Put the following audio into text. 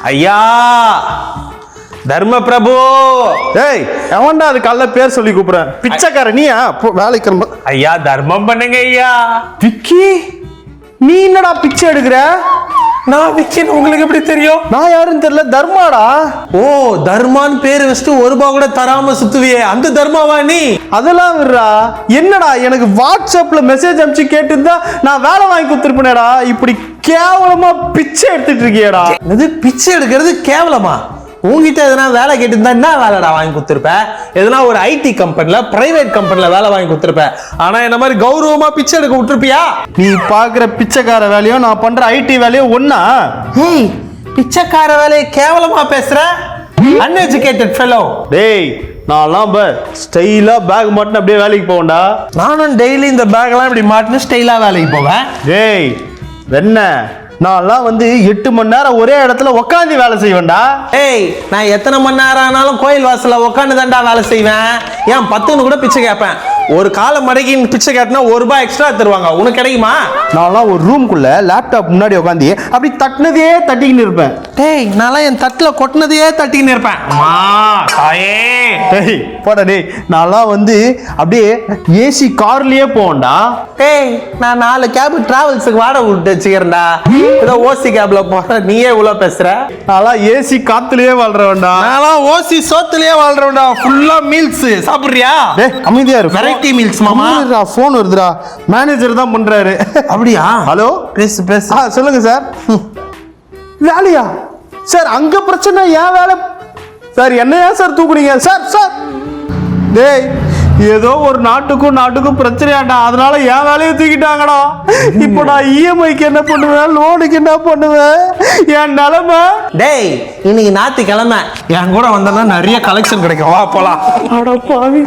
ஐயா தர்ம பிரபு. ஏய் எவன்டா அது காலைல பேர் சொல்லி கூப்பிடுறேன்? பிச்சைக்கார நீயா? வேலைக்கு கிளம்ப. ஐயா தர்மம் பண்ணுங்க ஐயா. விக்கி நீ என்னடா பிச்சை எடுக்கிற? நான் விக்கேன்னு உங்களுக்கு எப்படி தெரியும்? நான் யாருன்னு தெரியல. தர்மாடா. ஓ தர்மான்னு பேரு வச்சுட்டு ₹1 கூட தராம சுத்துவியே அந்த தர்மாவா நீ? அதெல்லாம் விடுறா. என்னடா எனக்கு வாட்ஸ்அப்ல மெசேஜ் அனுப்பிச்சு கேட்டுருந்தா நான் வேலை வாங்கி கொடுத்துருப்பேனேடா. இப்படி கேவலமா பிச்சை எடுத்துட்டு இருக்கியடா. இது பிச்சை எடுக்கிறது கேவலமா? உங்ககிட்ட எதனா வேலை கேட்டிருந்தா என்ன வேலைடா வாங்கி கொடுத்துருப்ப? எதனா ஒரு ஐடி கம்பெனில பிரைவேட் கம்பெனில வேலை வாங்கி கொடுத்துருப்ப. ஆனா என்ன மாதிரி கௌரவமா பிச்சை எடுக்க விட்டுருப்பியா? நீ பாக்குற பிச்சைக்கார வேலையும் நான் பண்ற ஐடி வேலையும் ஒண்ணா? ஏய் பிச்சைக்கார வேலையை கேவலமா பேசுற அன்எஜுகேட்டட் ஃபெலோ. டேய் நான்லாம் ஸ்டைலா பேக் மாட்டின அப்படியே வேலைக்கு போவேன்டா. நானும் டெய்லி இந்த பேக்லாம் இப்படி மாட்டினு ஸ்டைலா வேலைக்கு போவேன். டேய் வெண்ண நான்லாம் 8 மணி நேரம் ஒரே இடத்துல உட்காந்து வேலை செய்வேன்டா. ஏய் நான் எத்தனை மணி நேரம் ஆனாலும் கோயில் வாசல்ல உட்காந்து தான்டா வேலை செய்வேன். ஏன் 10 கூட பிச்சை கேட்பேன். ஒரு கால மடக்கி பிச்சை கேட்டினா ₹1 எக்ஸ்ட்ரா தருவாங்க. உனக்கு கிடைக்குமா? நான்லாம் ஒரு ரூம்குள்ள லேப்டாப் முன்னாடி உட்காந்து அப்படி தட்டினதே தட்டிக்கின்னு இருப்பேன். டேய் நான்லாம் என் தட்டுல கொட்டினதையே தட்டிக்கின்னு இருப்பேன். அம்மா தாயே. டேய் போடா டேய். நான்லாம் அப்படியே ஏசி கார்லயே போவேன்டா. டேய் நான் 4 கேப் டிராவல்ஸுக்கு வாடகை விட்டு வச்சுக்கிறேன்டா. ஏதோ ஓசி கேப்ல போற நீயே இவ்வளவு பேசுற? நான்லாம் ஏசி காத்துலயே வாழ்றவன்டா. நான்லாம் ஓசி சோத்துலயே வாழ்றவன்டா. ஃபுல்லா மீல்ஸ் சாப்பிடுறியா? டேய் அமைதியா இரு. வெரைட்டி மீல்ஸ் மாமா. போன் வருதுடா. மேனேஜர் தான் பண்றாரு. அப்படியா? ஹலோ பேசு பேசு. சொல்லுங்க சார். வேலையா சார்? அங்க பிரச்சனை ஏன் வேலை சார்? என்ன ஏன் சார் தூக்குறீங்க சார்? சார் டேய் ஏதோ ஒரு நாட்டுக்கும் பிரச்சனையாண்டா. அதனால என் வேலையை தூக்கிட்டாங்கடா. இப்போ நான் இஎம்ஐக்கு என்ன பண்ணுவேன்? லோனுக்கு என்ன பண்ணுவேன்? என் நிலைமை. டேய் இன்னைக்கு ஞாயிற்றுக்கிழமை என் கூட வந்தா நிறைய கலெக்ஷன் கிடைக்கும். வா போலாம். அட பாவி.